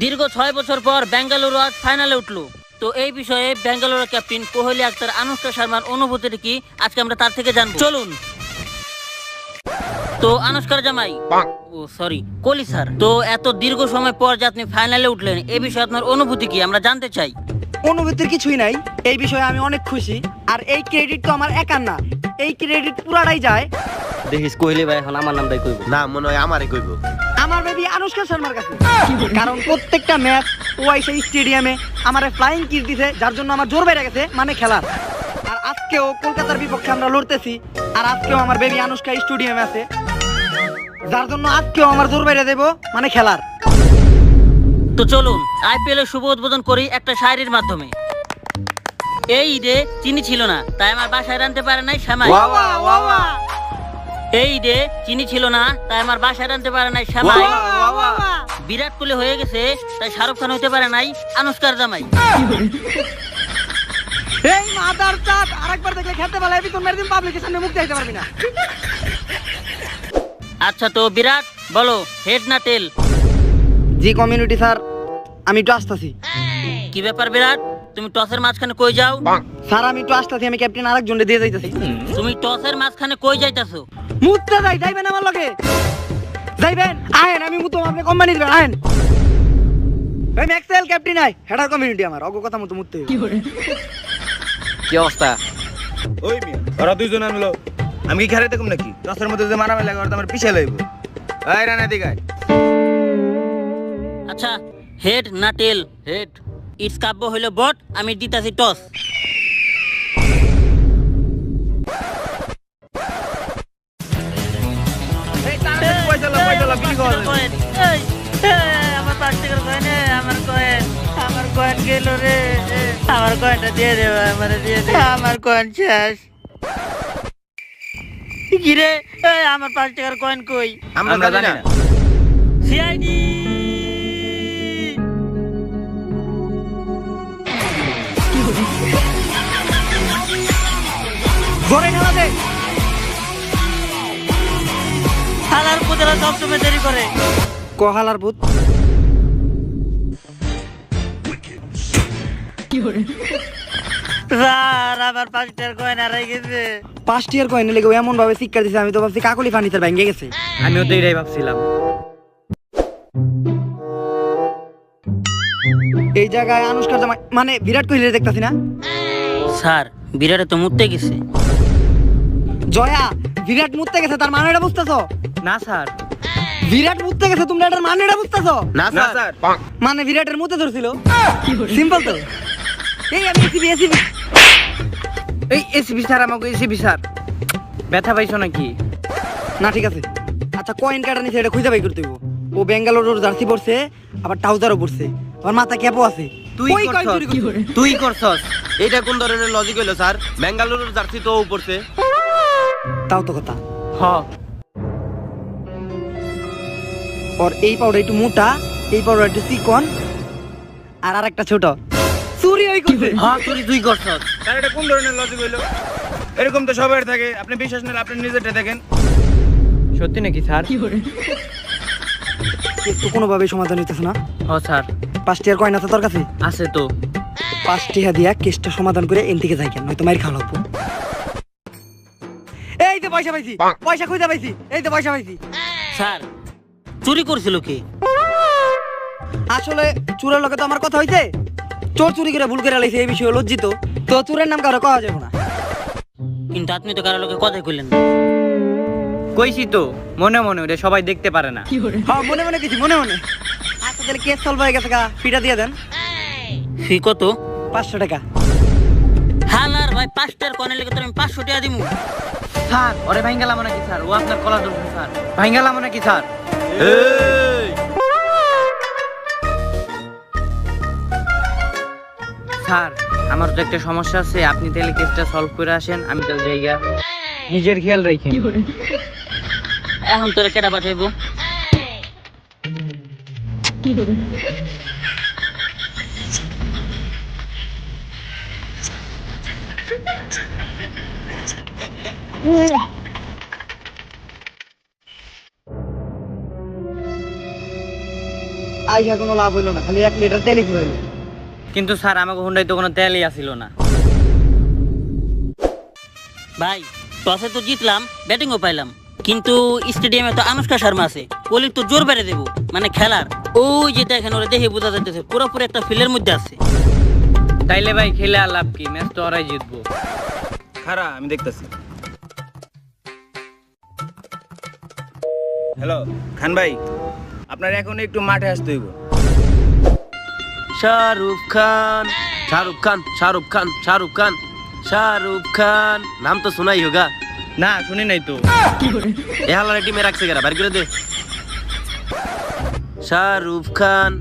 দীর্ঘ 6 বছর পর বেঙ্গালুরু আজ ফাইনালে উঠলো। তো এই বিষয়ে বেঙ্গালুরু ক্যাপ্টেন কোহলি আক্তার অনুষ্কা শর্মার অনুভূতিটা কি আজকে আমরা তার থেকে জানবো। চলুন। তো অনুষ্কার জামাই, ও সরি কোহলি স্যার, তো এত দীর্ঘ সময় পর যে আপনি ফাইনালে উঠলেন এই বিষয়ে আপনার অনুভূতি কি আমরা জানতে চাই। অনুভূতির কিছুই নাই, এই বিষয়ে আমি অনেক খুশি। আর এই ক্রেডিট তো আমার একার না, এই ক্রেডিট পুরাটাই যায় দেখিস কোহলি ভাই এখন আমার নামটাই কইব না, মনে হয় আমারই কইব। আমার বেবি অনুষ্কা শর্মার কাছে। কারণ প্রত্যেকটা ম্যাচ ও আইসে স্টেডিয়ামে আমারে ফ্লাইং কিস দিছে, যার জন্য আমার জোর বেড়ে গেছে মানে খেলার। আর আজকেও কলকাতার বিপক্ষে আমরা লড়তেছি, আর আজকেও আমার বেবি অনুষ্কা স্টেডিয়ামে আছে, যার জন্য আজকেও আমার জোর বেড়ে দেব মানে খেলার। তো চলুন আইপিএল এর শুভ উদ্বোধন করি একটা শায়রির মাধ্যমে। এই ঈদে চিনি ছিল না তাই আমার বাসায় রানতে পারে নাই শ্যামাই। এই ঈদে চিনি ছিল না তাই আমার বাসায় রানতে পারে নাই শ্যামাই। বিরাট কোহলি হয়ে গেছে তাই শাহরুখ খান হইতে পারে নাই অনুষ্কার জামাই। এই মাদার চাঁদ, আরেকবার দেখলে খেলতে পারলে তুই মেরে পাবলিকের সামনে মুখ দেখাতে পারবি না। আচ্ছা তো বিরাট বলো, হেড না টেল? জি কমিউনিটি স্যার, আমি একটু আসতেছি। কি ব্যাপার বিরাট, তুমি টসের মাঝখানে কই যাও? স্যার আমি একটু আসতেছি, আমি ক্যাপ্টেন আরেকজনকে দিয়ে যাইতেছি। তুমি টসের মাঝখানে কই যাইতাছো? মুততে যাইবেন আমার লগে? যাইবেন আহেন, আমি মুতো আপনি কোম্পানি দিবেন আহেন। এই Maxell captain I, header community আমার অগ কথা মতো মুততে হবে। কি অবস্থা? ওই মিয়া ওরা দুইজন আনলো, আমি কি খেলে দেখুন নাকি? দশের মধ্যে যে মারামারি লাগে ওরা আমার পিছিয়ে লইব। এই রানা দিগায়। আচ্ছা হেড না টেল? হেড। ইটস কাব্য হইলো বট, আমি দিতাছি টস। এই তাড়াতাড়ি পয়সা লাও কি কর? আমার 5 টাকার কয়েন, আমার কয়েন, আমার কয়েন গেল রে। আমার কয়েনটা দিয়ে দে, আমারে দিয়ে দে, আমার কয়েন শেষ। কি রে, আমার 5 টাকার কয়েন কই? আমরা জানি না। সিআইডি জোরে খেলা দে। থানার পুতেরা সবসময় দেরি করে। কোহালার ভূত। স্যার আমার 5 টাকার কয়েন হারাই গেছে। 5 টিয়ার কয়েন লেগে এমন ভাবে শিক্ষা দিছে, আমি তো ভাবছি কাকলি ফার্নিচার ভেঙে গেছে। আমিও তো এটাই ভাবছিলাম। এই জায়গায় অনুষ্কার জামাই মানে বিরাট কোহলি দেখতাছি না? স্যার বিরাটে তো মুততে গেছে। জয়া, বিরাট মুততে গেছে তার মানে এটা বুঝতেছো? না স্যার। বিরাট মুততে গেছে, তোমরা এটার মানে এটা বুঝতেছো? না স্যার। মানে বিরাটের মুতে ধরছিল। সিম্পল তো। এই আমি এসিবি এই এসিবি স্যার, আমাকে এসিবি স্যার। ব্যথা পাইছো নাকি? না ঠিক আছে। আচ্ছা কয়েন কাটা নিছে, এটা খুঁজে বাই করতে হইব। ও বেঙ্গালুরুর জার্সি পরছে, আবার ট্রাউজারও পরছে, আবার মাথা ক্যাপও আছে। তুই কই কয়েন করছস? চুরি করছে? তুই করছস? এটা কোন ধরনের লজিক হইলো স্যার? বেঙ্গালুরুর জার্সি তো উপরছে। তাও তো কথা। হ। আর এই পাউডার একটু মোটা, এই পাউডার একটু চিকন, আর আরেকটা ছোট। চুরি হই করছে। হ্যাঁ চুরি তুই করছস। স্যার এটা কোন ধরনের লজিক হইলো? এরকম তো সবার থাকে, আপনি বিশ্বাস না আপনি নিজেরটা দেখেন। সত্যি নাকি স্যার? তো কোনোভাবেই সমাধান হইতেছে না। হ স্যার। 5 টিয়ার কয়েন আছে তোর কাছে? আছে তো। 5 টিয়া দিয়া কেসটা সমাধান করে এন থেকে যাই কেন, নয়তো মাইর খাওয়া লাগবো। এই তো পয়সা পাইছি, পয়সা খুঁজে পাইছি, এই তো পয়সা পাইছি। স্যার চুরি করছিল কি? আসলে চোরের লগে তো আমার কথা হইছে, চোর চুরি করে ভুল করে লাইছে এই বিষয়ে লজ্জিত। তো চোরের নাম কারো কওয়া যাবে না। কিন্তু আপনি তো কারো লোকে কথাই কইলেন না। কইছি তো মনে মনে, ওটা সবাই দেখতে পারে না। হ্যাঁ মনে মনে কিছু মনে মনে। আচ্ছা তাহলে কেস সলভ হয়ে গেছে, ফিটা দিয়ে দেন। ফি কত? 500 টাকা। হালার ভাই 5 টাকার কয়েনের লেগে তো আমি 500 টাকা দিমু। স্যার ওরে ভাঙ্গালাম নাকি স্যার? ও আপনার কলা ধরছে স্যার। ভাঙ্গালাম নাকি স্যার? এই স্যার আমার তো একটা সমস্যা আছে, আপনি তাহলে কেসটা সলভ করে আসেন, আমি তাহলে জায়গা নিজের খেয়াল রাখেন। এখন তোরা কেটা পাঠাইবো? আইসা কোনো লাভ হইলো না, খালি 1 লিটার তেলই ফুরাইলো। কিন্তু স্যার আমাকে হুন্ডায় তো কোনো তেলই আসিল না। ভাই টসে তো জিতলাম, ব্যাটিংও পাইলাম, কিন্তু স্টেডিয়ামে তো আনুষ্কা শর্মা আছে, কোহলির তো জোর বেড়ে দেবো মানে খেলার। ওই যে দেখেন ওরা দেখে বোঝা যাইতেছে পুরোপুরি একটা ফিল্ডের মধ্যে আছে। তাইলে ভাই খেলে আর লাভ কি, ম্যাচ তো ওরাই জিতবো। খারা আমি দেখতেছি। হ্যালো খান ভাই, আপনার এখন একটু মাঠে আসতে হইব। শাহরুখ খান, শাহরুখ খান, শাহরুখ খান, শাহরুখ খান, শাহরুখ খান, নাম তো শোনাই হোগা। না শুনি নাই তো। এ হালার টিমে রাখছে কেরা, বাইর করে দে। শাহরুখ খান।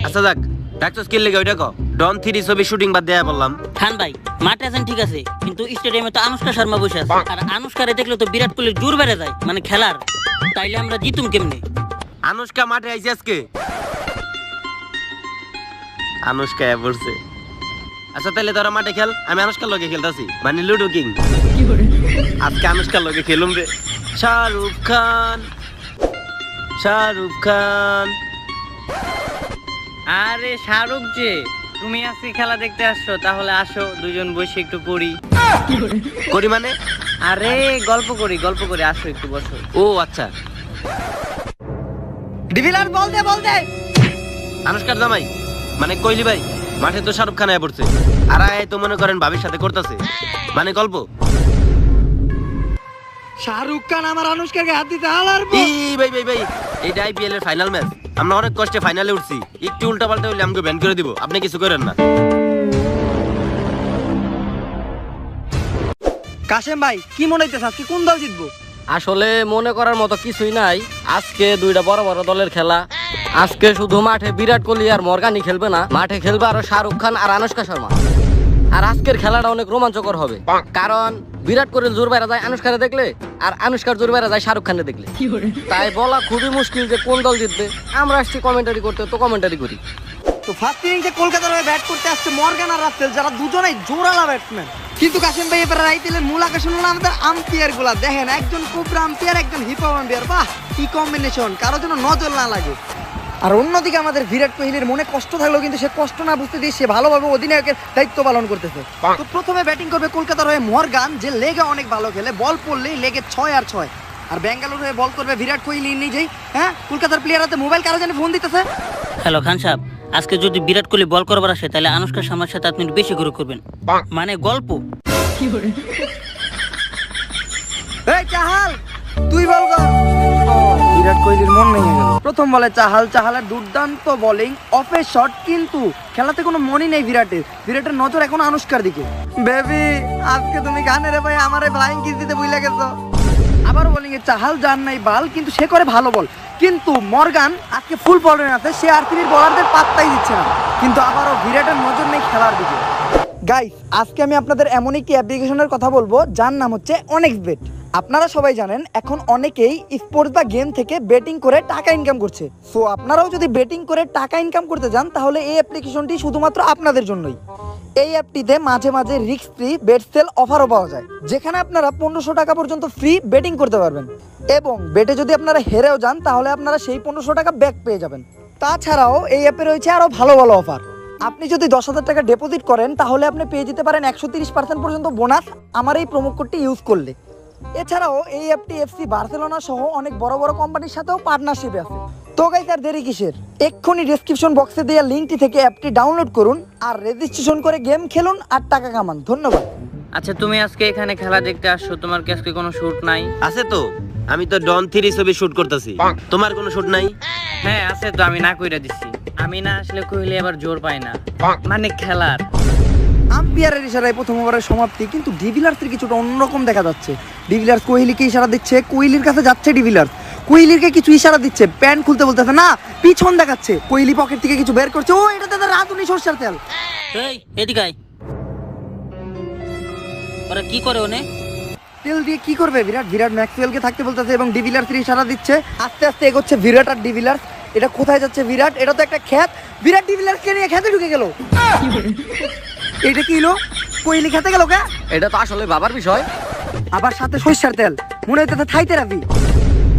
আচ্ছা যাক, ডাকছো স্কিল লেগে ওইটা কো। ডন 3 ছবি শুটিং বাদ দেয়া বললাম। খান ভাই মাঠে আছেন ঠিক আছে, কিন্তু স্টেডিয়ামে তো আনুষ্কা শর্মা বসে আছে, আর আনুষ্কারে দেখলে তো বিরাট কোহলির জোর বেড়ে যায় মানে খেলার। তাইলে আমরা জিতুম কেমনে? আনুষ্কা মাঠে আইছে আজকে। আনুষ্কা পড়ছে। আচ্ছা তাহলে তোরা মাঠে খেল, আমি আনুষ্কার লগে খেলতাছি, মানে লুডো কিং। আজকে আনুষ্কার লগে খেলুম রে। শাহরুখ খান, শাহরুখ খান। আরে শাহরুখ যে, তুমি আজকে খেলা দেখতে আসছো, তাহলে আসো দুজন বসে একটু করি। করি মানে? আরে গল্প করি, আসো একটু বসো। ও আচ্ছা। ডিভিলার বল দে। আনুষ্কার জামাই মানে কোহলি ভাই মাঠে তো শাহরুখ খান আয়া পড়ছে, আর আয় তো মনে করেন ভাবির সাথে করতেছে, মানে গল্প। শাহরুখ খান আমার আনুষ্কাকে হাত দিতে হালার ভাই এটা আইপিএল এর ফাইনাল ম্যাচ, আমরা অনেক কষ্টে ফাইনালে উঠছি, একটু উল্টা পাল্টা হইলে আমাকে ব্যান করে দিব, আপনি কিছু করেন না। কাশেম ভাই কি মনে হইতেছে আজকে কোন দল জিতবো? আসলে মনে করার মতো কিছুই নাই, আজকে দুইটা বড় বড় দলের খেলা। আজকে শুধু মাঠে বিরাট কোহলি আর মর্গানি খেলবে না, মাঠে খেলবে আরো শাহরুখ খান আর আনুষ্কা শর্মা। আর আজকের খেলাটা অনেক রোমাঞ্চকর হবে, কারণ বিরাট কোহলির জোর বেড়া যায় আনুষ্কারে দেখলে, আর আনুষ্কার জোর বেড়া যায় শাহরুখ খানকে দেখলে। তাই বলা খুবই মুশকিল যে কোন দল জিতবে। আমরা আসছি কমেন্টারি করতে, তো কমেন্টারি করি। তো ফার্স্ট ইনিংসে কলকাতার হয়ে ব্যাট করতে আসছে মর্গান আর রাসেল, যারা দুজনেই জোরালা ব্যাটসম্যান। কিন্তু কাশেম ভাই এবার আইপিএলের মূল আকর্ষণ হলো আমাদের আম্পায়ার গুলা। দেখেন একজন কোবরা আম্পায়ার, একজন হিপ হপ আম্পায়ার, বাহ কি কম্বিনেশন, কারোর জন্য নজর না লাগে। আর অন্যদিকে আমাদের বিরাট কোহলির মনে কষ্ট থাকলেও কিন্তু সে কষ্ট না বুঝতে দিয়ে সে ভালোভাবে অধিনায়কের দায়িত্ব পালন করতেছে। তো প্রথমে ব্যাটিং করবে কলকাতার হয়ে মর্গান, যে লেগে অনেক ভালো খেলে, বল পড়লেই লেগে 6 আর 6। আর বেঙ্গালুরু হয়ে বল করবে বিরাট কোহলি নিজেই। হ্যাঁ, কলকাতার প্লেয়ার হাতে মোবাইল কারো জানি ফোন দিতেছে। হ্যালো খান সাহেব, আজকে যদি বিরাট কোহলি বল করবার আসে তাহলে আনুষ্কা শর্মার সাথে আপনি বেশি করে করবেন, মানে গল্প। এই চাহাল তুই বল কর। বিরাট কোহলির মন ভেঙে গেল। প্রথম বলে চাহালের দুর্দান্ত বোলিং, অফের শট, কিন্তু খেলাতে কোনো মনই নেই বিরাটের নজর এখন আনুষ্কার দিকে। বেবি আজকে তুমি গানে রে ভাই আমারে ফ্লাইং কিস দিতে ভুলে গেছো। আবার বোলিং এ চাহাল জান নাই বাল, কিন্তু সে করে ভালো বল। কিন্তু মর্গান আজকে ফুল ফর্মে আছে, সে আরসিবির বোলারদের পাত্তাই দিচ্ছে না, কিন্তু আবারও বিরাটের নজর নেই খেলার দিকে। গাইস আজকে আমি আপনাদের এমন একটি অ্যাপ্লিকেশনের কথা বলবো যার নাম হচ্ছে অনেক্সবেট। আপনারা সবাই জানেন এখন অনেকেই স্পোর্টস বা গেম থেকে বেটিং করে টাকা ইনকাম করছে। সো আপনারাও যদি বেটিং করে টাকা ইনকাম করতে চান তাহলে এই অ্যাপ্লিকেশনটি শুধুমাত্র আপনাদের জন্যই। এই অ্যাপটিতে মাঝে মাঝে রিস্ক ফ্রি বেট সেল অফারও পাওয়া যায়, যেখানে আপনারা 1500 টাকা পর্যন্ত ফ্রি বেটিং করতে পারবেন, এবং বেটে যদি আপনারা হেরেও যান তাহলে আপনারা সেই 1500 টাকা ব্যাক পেয়ে যাবেন। তাছাড়াও এই অ্যাপে রয়েছে আরও ভালো ভালো অফার। আপনি যদি 10,000 টাকা ডিপোজিট করেন তাহলে আপনি পেয়ে যেতে পারেন 130% পর্যন্ত বোনাস আমার এই প্রোমো কোডটি ইউজ করলে। এছাড়াও এই অ্যাপটি এফসি বার্সেলোনা সহ অনেক বড় বড় কোম্পানির সাথেও পার্টনারশিপে আছে। তো গাইস আর দেরি কিসের, এক্ষুনি ডেসক্রিপশন বক্সে দেওয়া লিঙ্কটি থেকে অ্যাপটি ডাউনলোড করুন আর রেজিস্ট্রেশন করে গেম খেলুন আর টাকা কামান। ধন্যবাদ। আচ্ছা তুমি আজকে এখানে খেলা দেখতে আসছো, তোমার কি আজকে কোনো শুট নাই? আছে তো, আমি তো ডন 3 ছবি শুট করতেছি, তোমার কোনো শুট নাই? হ্যাঁ আছে তো, আমি না কইরা দিচ্ছি। আমি না আসলে কোহলি আবার জোর পায় না, মানে খেলার। আম্পায়ারের ইশারায় প্রথম ওভারের সমাপ্তি, কিন্তু ডিভিলার্সের কিছুটা অন্যরকম দেখা যাচ্ছে। ডিভিলার্স কোহলিকে ইশারা দিচ্ছে, কোহলির কাছে যাচ্ছে ডিভিলার্স, কোহলিকে কিছু ইশারা দিচ্ছে, প্যান্ট খুলতে বলতেছে না, পিছন দেখাচ্ছে। কোহলি পকেট থেকে কিছু বের করছে, ও এটাতে রাঁধুনি সরষের তেল। এই এদিকে আয়। ওরা কি করে ওনে? তেল দিয়ে কি করবে? বিরাট ম্যাক্সওয়েলকে থাকতে বলতেছে এবং ডিভিলার্সের ইশারা দিচ্ছে। আস্তে আস্তে এগোচ্ছে বিরাট আর ডিভিলার্স। এটা কোথায় যাচ্ছে বিরাট? এটা তো একটা ক্ষেত। বিরাট ডিভিলার্সকে নিয়ে খেতে ঢুকে গেল। এটা কি হলো? কোহলি খেতে গেল কে? এটা তো আসলে বাবার বিষয়। আবার সাথে সরষের তেল, মনে হইতেছে থাইতে রাখবি।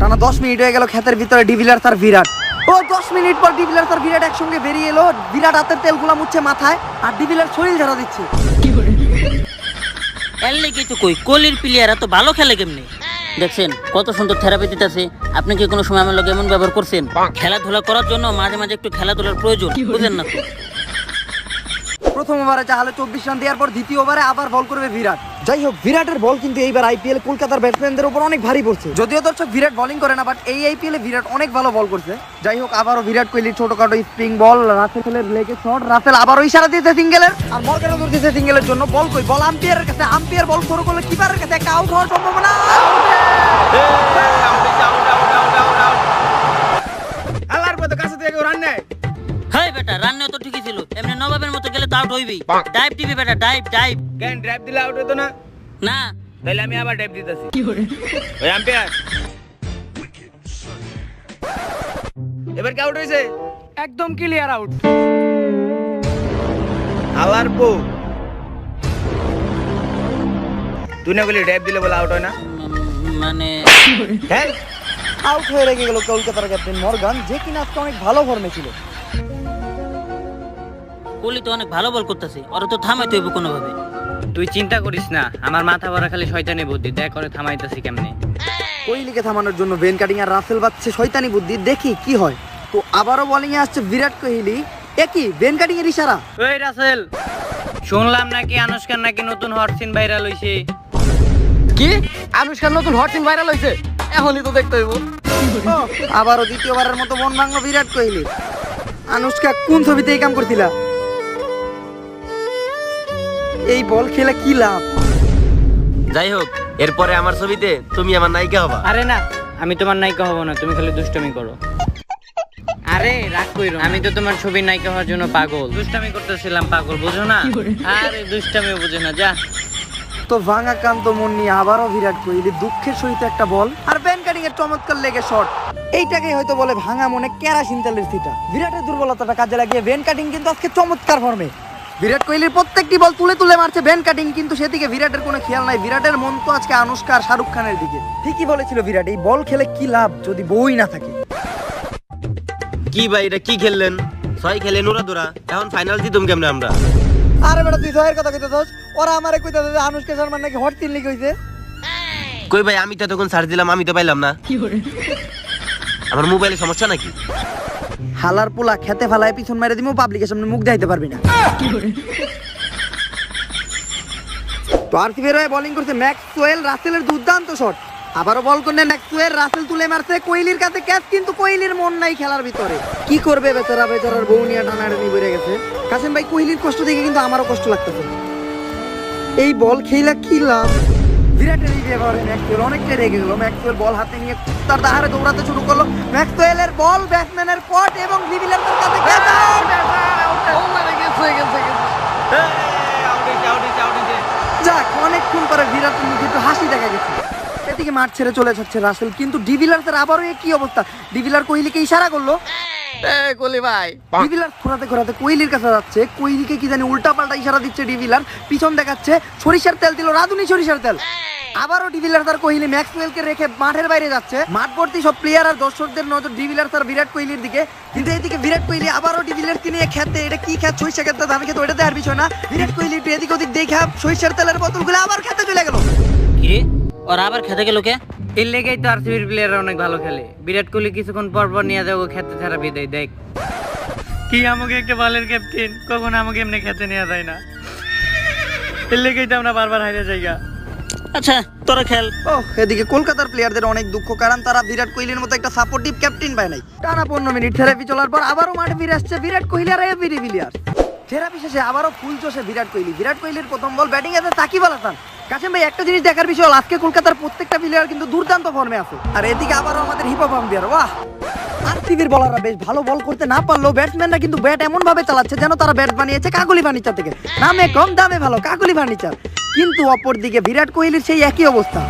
টানা 10 মিনিট হয়ে গেল ক্ষেতের ভিতরে ডিভিলার্স আর বিরাট। ও 10 মিনিট পর ডিভিলিয়ার্স আর বিরাট একসঙ্গে বেরিয়ে এলো। বিরাট হাতের তেলগুলা মুছছে মাথায়, আর ডিভিলিয়ার্স শরীর ঝাড়া দিচ্ছে। এর লেগে তো কই কোহলির প্লেয়ার এত ভালো খেলে কেমনে? দেখছেন কত সুন্দর থেরাপি দিতেছে। আপনি কি কোনো সময় আমার লোক এমন ব্যবহার করছেন? খেলাধুলা করার জন্য মাঝে মাঝে একটু খেলাধুলার প্রয়োজন, বুঝেন না তো? প্রথম ওভারে চাহালে 24 রান দেওয়ার পর দ্বিতীয় ওভারে আবার বল করবে বিরাট। যাই হোক, বিরাটের বল কিন্তু এইবার আইপিএল কলকাতার ব্যাটসম্যানদের উপর অনেক ভারী পড়ছে। যদিও দর্শক বিরাট বোলিং করে না, বাট এই আইপিএলে বিরাট অনেক ভালো বল করছে। যাই হোক, আবারও বিরাট কোহলির ছোটখাটো স্প্রিং বল, রাসেলের লেগে শট, রাসেল আবারও ইশারা দিয়েছে সিঙ্গেলের, আর মর্গানও দিয়েছে সিঙ্গেলের জন্য। বল কই? বল আম্পায়ারের কাছে। আম্পায়ার বল শুরু করলে কিপারের কাছে একটা আউট হওয়ার সম্ভাবনা। আল্লাহর মতো কাছে থেকে রান নেয়। হাই বেটা, রান্না তো ঠিকই ছিল, এমনি নবাবের মতো গেলে তো আউট হইবি। ডাইভ দিবি বেটা, ডাইভ ডাইভ। কেন ড্রাইভ দিলে আউট হতো না? না তাহলে আমি আবার ড্রাইভ দিতেছি। ওই আম্পায়ার এবার কি আউট হয়েছে? একদম ক্লিয়ার আউট। আল্লাহর পো, তুই না বলি ড্রাইভ দিলে বলে আউট হয় না? মানে হ্যাঁ, আউট হয়ে রেখে গেল কলকাতার ক্যাপ্টেন মর্গান, যে কিনা আজকে অনেক ভালো ফর্মে ছিল। কোহলি তো অনেক ভালো বল করতেছে, ওরা তো থামাইতে হইব কোনোভাবে। তুই চিন্তা করিস না, আমার মাথা ভরা খালি শয়তানি বুদ্ধি, দেখ করে থামাইতেছি কেমনে। কোহলিকে থামানোর জন্য বেন কাটিং আর রাসেল বাজছে শয়তানি বুদ্ধি, দেখি কি হয়। তো আবারও বোলিং এ আসছে বিরাট কোহলি। একই বেন কাটিং এর ইশারা। ওই রাসেল, শুনলাম নাকি আনুশকার নাকি নতুন হট সিন ভাইরাল হইছে। কি? আনুশকার নতুন হট সিন ভাইরাল হইছে? এখনই তো দেখতে হইব। ও, আবারও দ্বিতীয়বারের মতো মন ভাঙলো বিরাট কোহলি। আনুশকা কোন ছবিতে এই কাম করছিলা? এই বল খেলে কি লাভ? যাই হোক, এরপরে আমার ছবিতে তুমি আমার নায়িকা হবা। আরে না, আমি তোমার নায়িকা হব না, তুমি খালি দুষ্টামি করো। আরে রাগ কইরো, আমি তো তোমার ছবির নায়িকা হওয়ার জন্য পাগল। দুষ্টামি করতেছিলাম পাগল, বুঝো না? আরে দুষ্টামি বুঝে না, যা। তো ভাঙাক্রান্ত মন নিয়ে আবারও বিরাট কোহলি দুঃখের সহিত একটা বল, আর বেন কাটিং এর চমৎকার লেগে শট। এইটাকেই হয়তো বলে ভাঙা মনে কেরাসিন তেলের ছিটা। বিরাটের দুর্বলতাটা কাজে লাগিয়ে বেন কাটিং কিন্তু আজকে চমৎকার ফর্মে। বিরাট কোহলির প্রত্যেকটি বল তুলে তুলে মারছে বেন কাটিং, কিন্তু সেদিকে বিরাটের কোনো খেয়াল নাই। বিরাটের মন তো আজকে আনুশকা আর শাহরুখ খানের দিকে। ঠিকই বলেছিল বিরাট, এই বল খেলে কি লাভ যদি বই না থাকে। কি ভাই, এটা কি খেললেন? 6 খেলে নুরা দুরা, এখন ফাইনাল জিতুম কেমনে আমরা? আরে বেটা, তুই ছয়ের কথা কইতেছস, ওরা আমারে কইতাছে যে আনুশকা শর্মার নাকি হট তিন লিগ হইছে। কই ভাই, আমি তো তখন সার্চ দিলাম, আমি তো পাইলাম না। আমার মোবাইলে সমস্যা নাকি? হালার পোলা খেতে ফেলায় পিছন মেরে দিমু, পাবলিকের সামনে মুখ দেখাইতে পারবি না। তো আরসিবির হয়ে বোলিং করছে ম্যাক্সওয়েল, রাসেলের দুর্দান্ত শট। আবারও বল করলে ম্যাক্সওয়েল, রাসেল তুলে মারছে, কোহলির কাছে ক্যাচ, কিন্তু কোহলির মন নাই খেলার ভিতরে। কি করবে বেচারা, বেচারার বউ নিয়ে টানাটানি বেড়ে গেছে। কাসেম ভাই, কোহলির কষ্ট দেখে কিন্তু আমারও কষ্ট লাগতেছে। এই বল খেলা কি লাভ? বিরাটের এই ব্যবহারে ম্যাক্সওয়েল অনেকটাই রেগে গেল। ম্যাক্সওয়েল বল হাতে নিয়ে তার দাহারে দৌড়াতে শুরু করলো। ম্যাক্সওয়েলের বল ব্যাটসম্যানের পট এবং ডিভিলিয়ার্সের কাছে ক্যাচ আউট। যাক, অনেকক্ষণ পরে বিরাটের মুখে একটু হাসি দেখা গেছে। এদিকে মাঠ ছেড়ে চলে যাচ্ছে রাসেল, কিন্তু ডিভিলিয়ার্সের আবারও কি অবস্থা? ডিভিলিয়ার কোহলিকে ইশারা করলো। কোহলি ভাই, ডিভিলিয়ার ঘোরাতে ঘোরাতে কোহলির কাছে যাচ্ছে। কোহলিকে কি জানি উল্টা পাল্টা ইশারা দিচ্ছে ডিভিলিয়ার, পিছন দেখাচ্ছে। সরিষার তেল দিল, রাঁধুনি সরিষার তেল। আবারও ডিভিলিয়ার আর কোহলি ম্যাক্সওয়েলকে রেখে মাঠের বাইরে যাচ্ছে। মাঠ ভর্তি সব প্লেয়ার আর দর্শকদের নজর ডিভিলিয়ার আর বিরাট কোহলির দিকে। কিন্তু এইদিকে বিরাট কোহলি আবারও ডিভিলিয়ারকে নিয়ে খেতে, এটা কি খেত? সরিষা খেতে, ধান খেতে, ওটা দেওয়ার বিষয় না। বিরাট কোহলি একটু এদিক ওদিক দেখে সরিষার তেলের বোতলগুলো আবার খেতে চলে গেল। কি ওরা আবার খেতে গেল কে? এর লেগেই তো আরসিবির প্লেয়াররা অনেক ভালো খেলে। বিরাট কোহলি কিছুক্ষণ পর পর নিয়ে যাবো খেতে থেরাপি দেয়। দেখ কি, আমাকে একটা বলের ক্যাপ্টেন, কখন আমাকে এমনি খেতে নেওয়া যায় না। এর লেগেই তো আমরা বারবার হারিয়ে যাইগা। আচ্ছা তোরা খেল। ও, এদিকে কলকাতার প্লেয়ারদের অনেক দুঃখ, কারণ তারা বিরাট কোহলির মতো একটা সাপোর্টিভ ক্যাপ্টেন পায় নাই। টানা 15 মিনিট থেরাপি চলার পর আবারও মাঠে ফিরে আসছে বিরাট কোহলি আর এবি ডিভিলিয়ার্স। থেরাপি শেষে আবারও ফুল চষে বিরাট কোহলি। বিরাট কোহলির প্রথম বল ব্যাটিং আছে সাকিব আল হাসান। কাসেম ভাই, একটা জিনিস দেখার বিষয় হল আজকে কলকাতার প্রত্যেকটা প্লেয়ার কিন্তু দুর্দান্ত ফর্মে আছে। আর এদিকে আবারও আমাদের হিপহপ আম্পায়ার, বাহ! আরসিবির বলাররা বেশ ভালো বল করতে না পারলেও ব্যাটসম্যানরা কিন্তু ব্যাট এমন ভাবে চালাচ্ছে যেন তারা ব্যাট বানিয়েছে কাকলি ফার্নিচার থেকে। নামে কম দামে ভালো কাকলি ফার্নিচার। কিন্তু অপরদিকে বিরাট কোহলির সেই একই অবস্থা।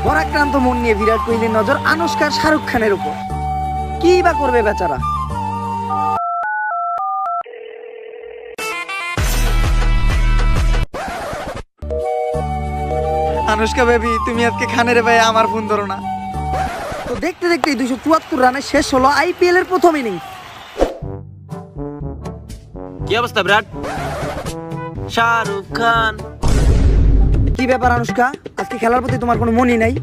পরাক্রান্ত মন নিয়ে বিরাট কোহলির নজর আনুশকার শাহরুখ খানের উপর। কি বা করবে বেচারা? আনুশকা বেবি, তুমি আজকে খানের ভাই আমার ফোন ধরো না। তো দেখতে দেখতেই 274 রানে শেষ হলো আইপিএল এর প্রথম ইনিংস। কি অবস্থা বিরাট? শাহরুখ খান। কি ব্যাপার আনুষ্কা, আজকে খেলার প্রতি তোমার কোনো মনই নাই?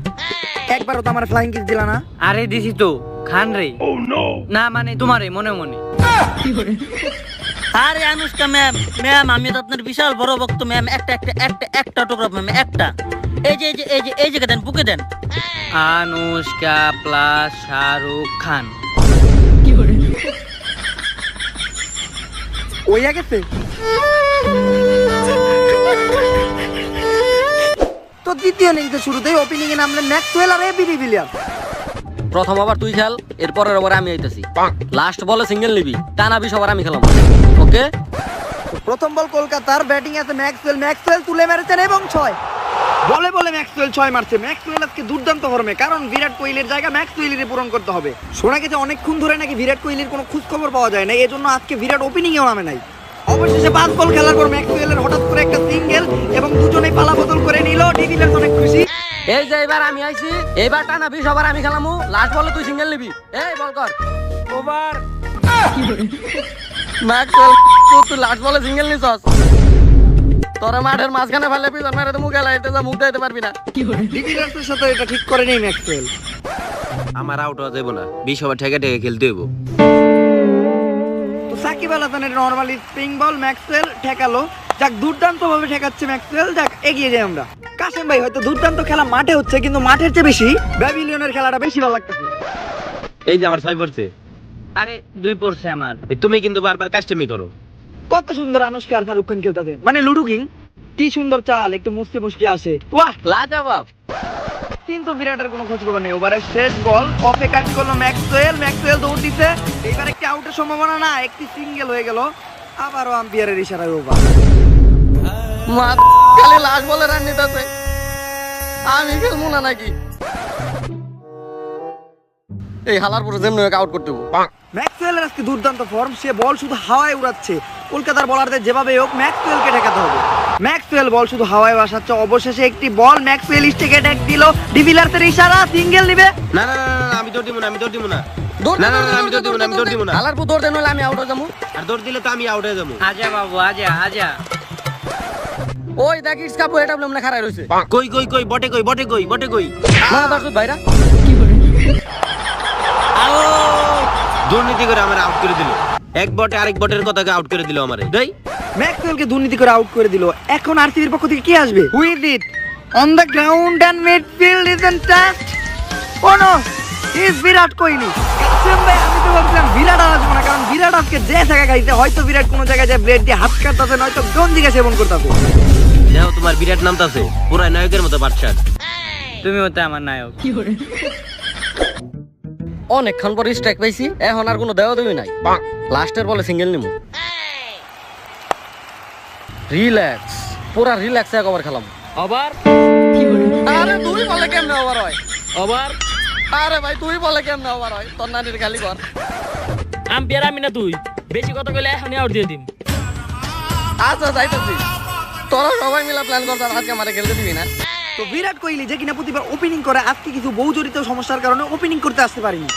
একবারও তো আমার ফ্লাইং কিস দিলা না। আরে দিছি তো খান রে। না মানে তোমারে মনে মনে। আরে আনুষ্কা ম্যাম, আমি তো আপনার বিশাল বড় ভক্ত ম্যাম। একটা অটোগ্রাফ ম্যাম, একটা। এই যে দেন, বুকে দেন। আনুষ্কা প্লাস শাহরুখ খান। ওইয়া গেছে তো। দ্বিতীয় ইনিংসের শুরুতেই ওপেনিং এ নামলেন ম্যাক্সওয়েল আর এবি ডিভিলিয়ার্স। প্রথম ওভার তুই খেল, এরপরের ওভারে আমি আইতাছি। লাস্ট বলে সিঙ্গেল নিবি, টানা 20 ওভার আমি খেলাম। ওকে? প্রথম বল কলকাতার, ব্যাটিং আছে ম্যাক্সওয়েল তুলে মেরেছেন এবং 6 বলে ম্যাক্সওয়েল 6 মারছে। ম্যাক্সওয়েল আজকে দুর্দান্ত ফর্মে, কারণ বিরাট কোহলির জায়গা ম্যাক্সওয়েলেরই পূরণ করতে হবে। শোনা গেছে অনেকক্ষণ ধরে নাকি বিরাট কোহলির কোনো খোঁজ খবর পাওয়া যায় না, এজন্য আজকে বিরাট ওপেনিং এও নামে নাই। অবশেষে 5 বল খেলার পর ম্যাক্সওয়েলের হঠাৎ করে একটা সিঙ্গেল এবং দুজনেই পালা বদল করে নিল। ডিভিলিয়ার্স অনেক খুশি। এই যে এবার আমি আইছি, এবার টানা 20 ওভার আমি খেলামু। লাস্ট বলে তুই সিঙ্গেল নিবি। এই বল কর। ওভার। ম্যাক্সওয়েল তুই লাস্ট বলে সিঙ্গেল নিছস। তোরা মাঠের মাঝখানে ফেলে পিছন মেরে তো মুখে লাইতে যা, মুখ দিতে পারবি না। ডিভিলিয়ার্সের সাথে এটা ঠিক করে নেই ম্যাক্সওয়েল। আমার আউট হওয়া যাবে না, 20 ওভার ঠেকে খেলতে হইব। তো সাকিব আল হাসানের নরমালি স্পিন বল ম্যাক্সওয়েল ঠেকালো। যাক, দুর্দান্ত ভাবে ঠেকাচ্ছে ম্যাক্সওয়েল। যাক, এগিয়ে যাই আমরা। কাসেম ভাই, হয়তো দুর্দান্ত খেলা মাঠে হচ্ছে, কিন্তু মাঠের চেয়ে বেশি ব্যাবিলিয়নের খেলাটা বেশি ভালো লাগতেছে। এই যে আমার 6 পড়ছে। আরে 2 পড়ছে আমার। তুমি কিন্তু বারবার কাস্টমি করো। কত সুন্দর আনুষ্কা আর শাহরুখ খান খেলতেছে, মানে লুডু কিং। কি সুন্দর চাল, একটু মুসকে মুসকে আসে। বাহ, লাজবাব। কিন্তু বিরাটের কোনো খোঁজ খবর নেই। ওভারের শেষ বল অফে কাট করলো ম্যাক্সওয়েল দৌড় দিচ্ছে। এইবার একটি আউটের সম্ভাবনা না, একটি সিঙ্গেল হয়ে গেল। আবারও আম্পায়ারের ইশারায় ওভার। মাত খালি লাস্ট বলে রান নিতেছে, আমি খেলবো না নাকি? এই হালার পরে যেমন আউট করতে হবো। ম্যাক্সওয়েলের আজকে দুর্দান্ত ফর্ম, সে বল শুধু হাওয়ায় উড়াচ্ছে। কলকাতার বলারদের যেভাবে হোক ম্যাক্সওয়েলকে ঠেকাতে হবে। ম্যাক্সওয়েল বল শুধু হাওয়ায় ভাসাচ্ছে। অবশেষে একটি বল ম্যাক্সওয়েল স্টেকে ট্যাগ দিল। ডিভিলিয়ার্সের ইশারা, সিঙ্গেল নিবে। না না না না, আমি দৌড় দিব না, আমি দৌড় দিব না। দৌড় না না না, আমি দৌড় দিব না, আমি দৌড় দিব না। হালার পর দৌড় দেন হলে আমি আউট হয়ে যাবো। আর দৌড় দিলে তো আমি আউট হয়ে যাবো। আজা বাবু, আজা। ওই দেখ ইটস কাপু এটা বলে খারাপ রইছে। কই কই কই বটে কই। না দর্শক ভাইরা, দুর্নীতি করে আমার আউট করে দিল। এক বটে আরেক বটের কথাকে আউট করে দিল আমারে। দেই ম্যাক্সওয়েলকে দুর্নীতি করে আউট করে দিল। এখন আরসিবির পক্ষ থেকে কি আসবে? With it on the ground and midfield is in trust. Oh no, is Virat Kohli. Kasem ভাই, আমি তো ভাবছিলাম বিরাট আসবে না, কারণ বিরাট আজকে যে জায়গা খাইছে, হয়তো বিরাট কোনো জায়গায় যায় ব্লেড দিয়ে হাত কাটতেছে, নয়তো গঞ্জিকা সেবন করতেছে। দেখো তোমার বিরাট নামতাছে, পুরা নায়কের মতো বাদশাহ। তুমি হতে আমার নায়ক। অনেকক্ষণ পর স্ট্রাইক পাইছি, এখন আর কোনো দেওয়া দেবি নাই। লাস্টের বলে সিঙ্গেল নিমু। রিল্যাক্স, পুরা রিল্যাক্স এক ওভার খেলাম। ওভার। আরে তুই বলে কেমনে ওভার হয়? ওভার। আরে ভাই তুই বলে কেমনে ওভার হয়? তোর নানির খালি কর। আম্পায়ার আমি না তুই, বেশি কথা কইলে এখনই আউট দিয়ে দিম। আচ্ছা যাইতেছি, তোরা সবাই মিলে প্ল্যান করছ আজকে আমারে খেলতে দিবি না। তো বিরাট কোহলি যে কিনা প্রতিবার ওপেনিং করে, আজকে কিছু বহু জড়িত সমস্যার কারণে ওপেনিং করতে আসতে পারিনি।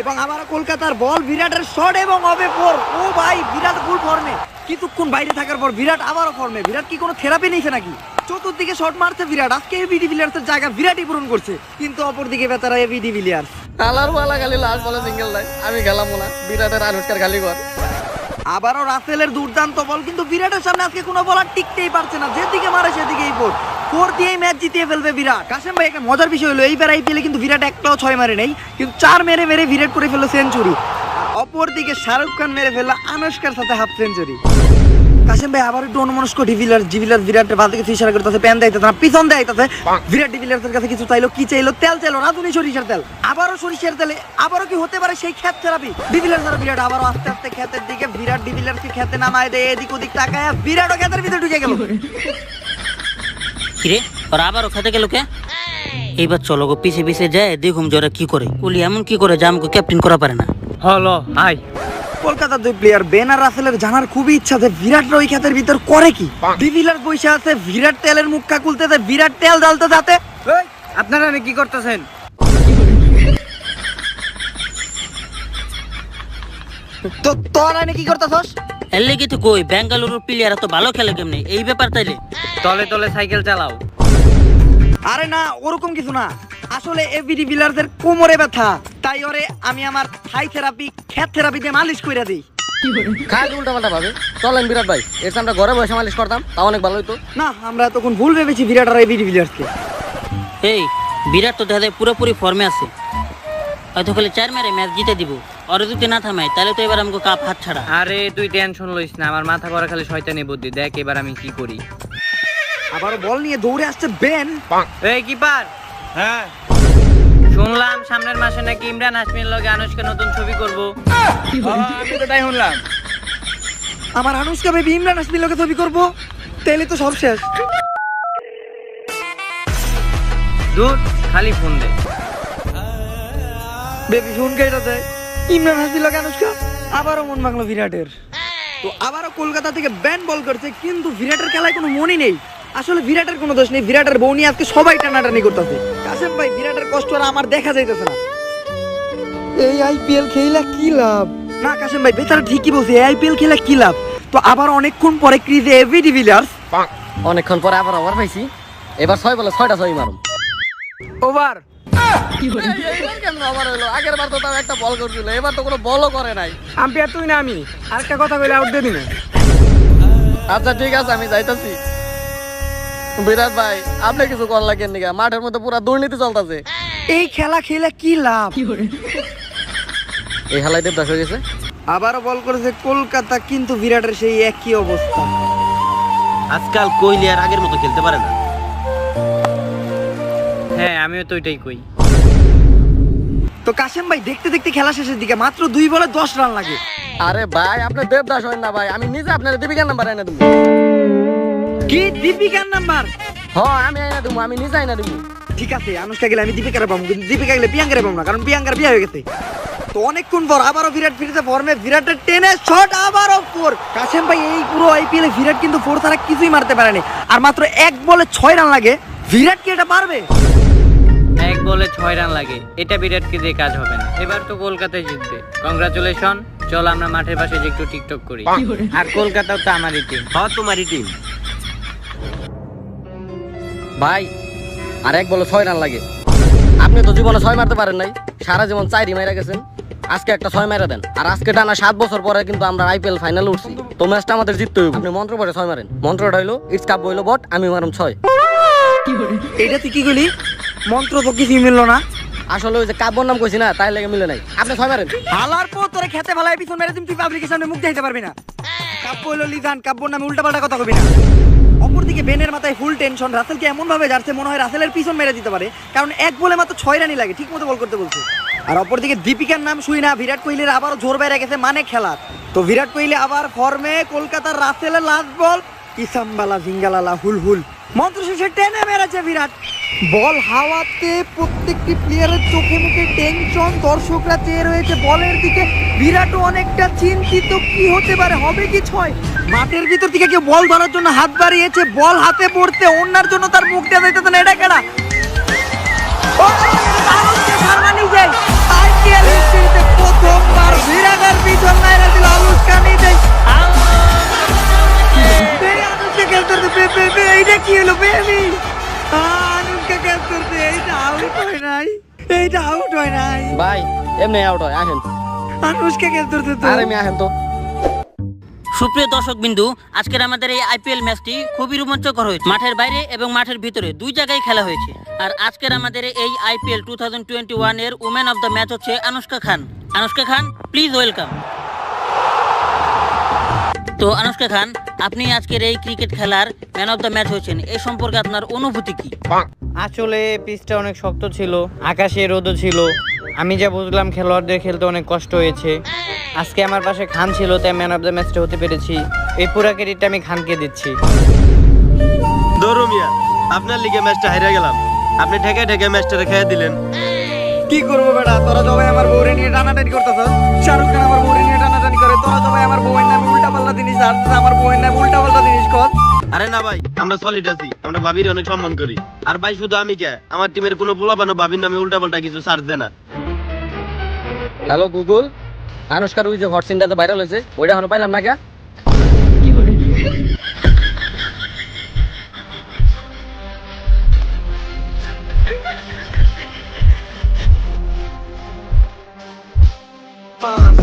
এবং আবার কলকাতার বল, বিরাটের শট এবং অফে 4। ও ভাই, বিরাট ফুল ফর্মে। কিছুক্ষণ বাইরে থাকার পর বিরাট আবারও ফর্মে। বিরাট কি কোনো থেরাপি নিয়েছে নাকি? চতুর্দিকে শট মারছে বিরাট। আজকে এবি ডিভিলিয়ার্সের জায়গা বিরাটই পূরণ করছে, কিন্তু অপরদিকে বেচারা এবি ডিভিলিয়ার্স। আলার বালা খালি লাস্ট বলে সিঙ্গেল নাই, আমি খেলাম না। বিরাটের আনুষ্কার খালি কর। আবারও রাসেলের দুর্দান্ত বল, কিন্তু বিরাটের সামনে আজকে কোনো বলার টিকতেই পারছে না। যেদিকে মারে সেদিকেই ফোর দিয়েই ম্যাচ জিতিয়ে ফেলবে বিরাট। কাসেম ভাই, একটা মজার বিষয় হলো এইবার আইপিএলে কিন্তু বিরাট একটাও 6 মারে নেই, কিন্তু 4 মেরে বিরাট করে ফেললো সেঞ্চুরি। অপরদিকে শাহরুখ খান মেরে ফেললো আনুষ্কার সাথে হাফ সেঞ্চুরি। কাসেম ভাই, আবার একটু অন্যমনস্ক ডিভিলিয়ার্স বিরাটের বাদ থেকে ইশারা করতেছে, প্যান দেয় না, পিছন দেয়। বিরাট ডিভিলিয়ার্সের কাছে কিছু চাইলো, কি চাইলো? তেল চাইলো, রাঁধুনি সরিষার তেল। আবারও সরিষার তেলে, আবারও কি হতে পারে সেই ক্ষেত থেরাপি? ডিভিলিয়ার্স আর বিরাট আবারও আস্তে আস্তে ক্ষেতের দিকে। বিরাট ডিভিলিয়ার্সকে ক্ষেতে নামায় দেয়, এদিক ওদিক তাকায়, বিরাটও ক্ষেতের ভিতরে ঢুকে গেল। কিরে, ওরা আবারও খেতে গেল কে? এইবার চলো গো পিছে যায়, দেখুম জোরে কি করে। কোহলি এমন কি করে যে আমাকে ক্যাপ্টেন করা পারে না। হলো আয়। কলকাতার 2 প্লেয়ার বেন আর রাসেলের জানার খুবই ইচ্ছা যে বিরাট ওই ক্ষেতের ভিতর করে কি। ডিভিলিয়ার্স বসে আছে, বিরাট তেলের মুখটা খুলতেছে, বিরাট তেল জ্বালতে যাতে। আপনারা কি করতেছেন? তো তোরা এনে কি করতেছস? এর লেগে তো কই বেঙ্গালুরুর প্লেয়ার এত ভালো খেলে কেমনে এই ব্যাপার তাইলে। তলে তলে সাইকেল চালাও। আরে না, ওরকম কিছু না। আসলে এভিডি ভিলারদের কোমরে ব্যথা, তাই ওরে আমি আমার থাই থেরাপি, ক্ষেত থেরাপি দিয়ে মালিশ কইরা দেই। খায় উল্টা পাল্টা ভাবে। চলেন বিরাট ভাই, এর আমরা ঘরে বসে মালিশ করতাম, তা অনেক ভালো হইতো। না, আমরা তখন ভুল ভেবেছি বিরাট আর এভিডি ভিলারকে। এই বিরাট তো দেখা যায় পুরোপুরি ফর্মে আছে, হয়তো খালি 4 মেরে ম্যাচ জিতে দিব। ওরে যদি না থামাই তাহলে তো এবার আমাকে কাপ হাত ছাড়া। আরে তুই টেনশন লইস না, আমার মাথা ভরা খালি শয়তানি বুদ্ধি। দেখ এবার আমি কি করি। আবারও বল নিয়ে দৌড়ে আসছে বেন। এই কিপার, হ্যাঁ শুনলাম সামনের মাসে নাকি ইমরান হাশমির লগে আনুশকা নতুন ছবি করব। আমি তো তাই শুনলাম। আমার আনুশকা বেবি ইমরান হাশমির লগে ছবি করব, তাইলে তো সব শেষ। দূর খালি ফোন দে। বেবি ফোন কেটে দেয়। ইমরান হাশমির লগে আনুশকা, আবারও মন ভাঙলো বিরাটের। তো আবারও কলকাতা থেকে ব্যান বল করছে, কিন্তু বিরাটের খেলায় কোনো মনই নেই। আসলে বিরাটের কোনো দোষ নেই, বিরাটের বউ নিয়ে আজকে সবাই টানাটানি করতেছে। কাসেম ভাই, বিরাটের কষ্ট আর আমার দেখা যাইতেছে না। এই আইপিএল খেলা কি লাভ? না কাসেম ভাই, বেচারা ঠিকই বলছে, এই আইপিএল খেলা কি লাভ? তো আবার অনেকক্ষণ পরে ক্রিজে এভিডি ভিলার্স। অনেকক্ষণ পরে আবার ওভার পাইছি, এবার 6 বলে 6টা 6 মারুম। ওভার এইবার কেমন ওভার হইলো? আগের বার তো তাও একটা বল করছিল, এবার তো কোনো বলও করে নাই। আম্পায়ার তুই না আমি, আরেকটা কথা কইলে আউট দিয়ে দিন। আচ্ছা ঠিক আছে, আমি যাইতাছি। বিরাট ভাই, আপনি কিছু কর লাগেন নিগা, মাঠের মধ্যে পুরো দুর্নীতি চলতেছে। এই খেলা খেলে কি লাভ? এই খেলায় দেবদাস হয়ে গেছে। আবারও বল করেছে কলকাতা, কিন্তু বিরাটের সেই একই অবস্থা। আজকাল কোহলি আর আগের মতো খেলতে পারে না। হ্যাঁ আমিও তো ওইটাই কই। তো কাসেম ভাই, দেখতে দেখতে খেলা শেষের দিকে মাত্র 2 বলে 10 রান লাগে। আরে ভাই, আপনি দেবদাস হইন না ভাই, আমি নিজে আপনার দীপিকার নাম্বার এনে দেবো। কি দীপিকার নাম্বার? হ্যাঁ আমি এনে দেবো, আমি নিজে এনে দেবো। ঠিক আছে, আনুষ্কা গেলে আমি দীপিকারে পাবো, কিন্তু দীপিকা গেলে প্রিয়াঙ্কারে পাবো না, কারণ প্রিয়াঙ্কার বিয়ে হয়ে গেছে। তো অনেকক্ষণ পর আবারও বিরাট ফিরেছে ফর্মে, বিরাটের টেনে শট, আবারও 4। কাসেম ভাই, এই পুরো আইপিএলে বিরাট কিন্তু 4 ছাড়া কিছুই মারতে পারেনি, আর মাত্র 1 বলে 6 রান লাগে। বিরাট কি এটা পারবে? 1 বলে 6 রান লাগে, এটা বিরাটকে দিয়ে কাজ হবে না। এবার তো কলকাতায় জিতবে। কংগ্রাচুলেশন। চল আমরা মাঠের পাশে যে একটু টিকটক করি। আর কলকাতাও তো আমারই টিম। হ্যাঁ তোমারই টিম। ভাই আর 1 বলে 6 রান লাগে। আপনি তো জীবনে 6 মারতে পারেন নাই, সারা জীবন 4ই মাইরা গেছেন। আজকে একটা 6 মাইরা দেন। আর আজকে টানা 7 বছর পরে কিন্তু আমরা আইপিএল ফাইনালে উঠছি, তো ম্যাচটা আমাদের জিততে হইব। আপনি মন্ত্র পড়ে 6 মারেন। মন্ত্রটা হইলো ইটস কাপ হইলো বট, আমি মারুম 6। এটা তুই কি করলি? মন্ত্র তো কিছুই মিললো না। আসলে ওই যে কাব্যর নাম কইছি না, তাই লেগে মিলে নাই। আপনি 6 মারেন। হালার পর তোরে খেতে ফেলায় পিছন মেরে তুই পাবলিকের সামনে মুখ দেখাইতে পারবি না। কাব্য হইলো লিজান, কাব্যর নামে উল্টাপাল্টা কথা কবি না। অপরদিকে বেনের মাথায় ফুল টেনশন, রাসেলকে এমন ভাবে যাচ্ছে মনে হয় রাসেলের পিছন মেরে দিতে পারে, কারণ 1 বলে মাত্র 6 রানই লাগে, ঠিক মতো বল করতে বলছে। আর অপরদিকে দীপিকার নাম শুই না, বিরাট কোহলির আবারও জোর বেড়ে গেছে মানে খেলার। তো বিরাট কোহলি আবার ফর্মে, কলকাতার রাসেলের লাস্ট বল, ইসামবালা জিঙ্গালালা হুল হুল, মন্ত্র শেষে টেনে মেরেছে বিরাট। বল হাওয়াতে, প্রত্যেকটি প্লেয়ারের চোখে মুখে টেনশন, দর্শকরা চেয়ে রয়েছে বলের দিকে। বিরাটও অনেকটা চিন্তিত, কি হতে পারে, হবে কি 6? মাঠের ভিতর থেকে কেউ বল ধরার জন্য হাত বাড়িয়েছে, বল হাতে পড়তে অন্যার জন্য তার মুখ দেওয়া যাইতেছে না। এটা কেডা? আইপিএল হিস্ট্রিতে প্রথমবার বিরাটের পিছন মাইরা দিল আনুশকা নিজে। এইটা কি হলো বেবি? আনুশকা ক্যাচ করতে, এইটা আউট হয় নাই, এইটা আউট হয় নাই। ভাই এমনি আউট হয়, আসেন। আনুশকা ক্যাচ করতে তো। আরে আমি আসেন তো। সুপ্রিয় দর্শক বিন্দু, আজকের আমাদের এই আইপিএল ম্যাচটি খুবই রোমাঞ্চকর হয়েছে। মাঠের বাইরে এবং মাঠের ভিতরে 2 জায়গায় খেলা হয়েছে। আর আজকের আমাদের এই আইপিএল 2021 এর উমেন অফ দ্য ম্যাচ হচ্ছে আনুশকা খান। আনুশকা খান, প্লিজ ওয়েলকাম। তো আনুশকা খান, আপনি আজকের এই ক্রিকেট খেলার ম্যান অফ দ্য ম্যাচ হয়েছেন, এই সম্পর্কে আপনার অনুভূতি কি? আসলে পিচটা অনেক শক্ত ছিল, আকাশে রোদও ছিল। আমি যা বুঝলাম খেলোয়াড়দের খেলতে অনেক কষ্ট হয়েছে। আজকে আমার পাশে খান ছিল, তাই ম্যান অফ দ্য ম্যাচটা হতে পেরেছি। এই পুরা ক্রেডিটটা আমি খানকে দিচ্ছি। ধরো মিয়া, আপনার লিগে ম্যাচটা হারিয়ে গেলাম। আপনি ঠেকে ঠেকে ম্যাচটা রেখে দিলেন। কি করবো বেটা, তোরা সবাই আমার বউরে নিয়ে টানাটানি করতেছ। শাহরুখ খান আমার বউরে নিয়ে টানাটানি করে, তোরা সবাই আমার বউয়ের নামে উল্টা পাল্টা জিনিস আর আমার বউয়ের নামে উল্টা পাল্টা জিনিস কর। আরে না ভাই, আমরা সলিড আছি, আমরা ভাবির অনেক সম্মান করি। আর ভাই শুধু আমি কে, আমার টিমের কোনো পোলাপানো ভাবির নামে উল্টা পাল্টা কিছু সার্চ দেয় না। হ্যালো গুগল, আনুষ্কার ওই যে হট সিনটাতে ভাইরাল হয়েছে ওইটা এখনো পাইলাম না কে